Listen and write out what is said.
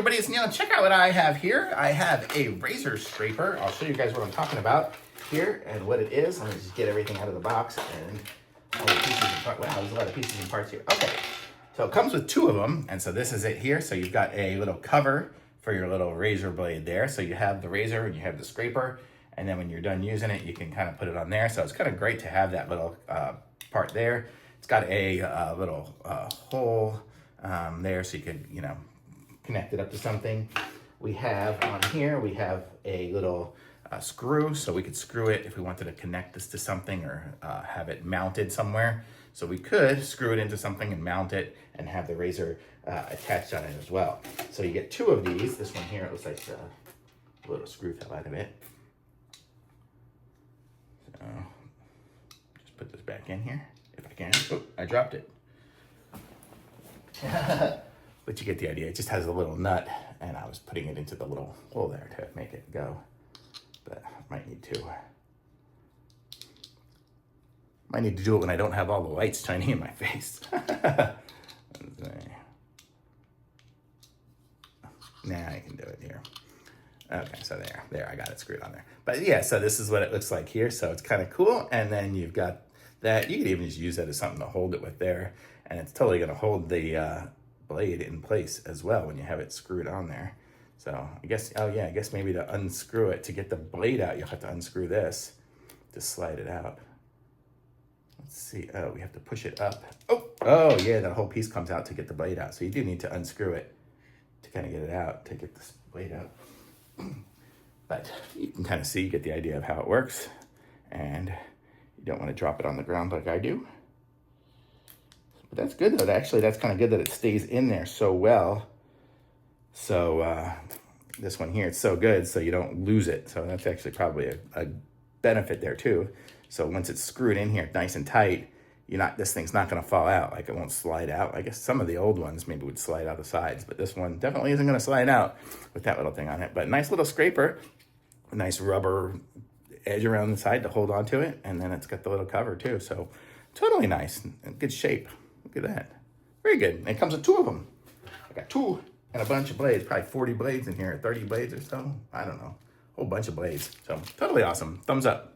everybody, it's Neil. Check out what I have here. I have a razor scraper. I'll show you guys what I'm talking about here and what it is. Let me just get everything out of the box and all the pieces and parts. Wow, there's a lot of pieces and parts here. Okay, so it comes with two of them, and so this is it here. So you've got a little cover for your little razor blade there. So you have the razor and you have the scraper, and then when you're done using it, you can kind of put it on there. So it's kind of great to have that little part there. It's got a little hole there, so you could, you know, connect it up to something. We have on here, we have a little screw, so we could screw it if we wanted to connect this to something or have it mounted somewhere. So we could screw it into something and mount it and have the razor attached on it as well. So you get two of these. This one here, it looks like a little screw fell out of it. So just put this back in here if I can. Oh, I dropped it. But you get the idea. It just has a little nut, and I was putting it into the little hole there to make it go. But I might need to do it when I don't have all the lights shining in my face. Now I can do it here. Okay, so there, I got it screwed on there. But yeah, so this is what it looks like here. So it's kind of cool. And then you've got that. You could even just use that as something to hold it with there. And it's totally gonna hold the blade in place as well when you have it screwed on there. So I guess, oh yeah, I guess maybe to unscrew it, to get the blade out, you'll have to unscrew this to slide it out. Let's see, oh, we have to push it up. Oh yeah, that whole piece comes out to get the blade out. So you do need to unscrew it to kind of get it out, to get this blade out. But you can kind of see, get the idea of how it works. And you don't want to drop it on the ground like I do. But that's good though. Actually, that's kind of good that it stays in there so well. So this one here, it's so good so you don't lose it. So that's actually probably a benefit there too. So once it's screwed in here nice and tight, this thing's not gonna fall out. Like, it won't slide out. I guess some of the old ones maybe would slide out the sides, but this one definitely isn't gonna slide out with that little thing on it. But nice little scraper, a nice rubber edge around the side to hold onto it. And then it's got the little cover too. So totally nice, in good shape. Look at that. Very good. And it comes with two of them. I got two and a bunch of blades, probably 40 blades in here, 30 blades or so. I don't know. A whole bunch of blades. So totally awesome. Thumbs up.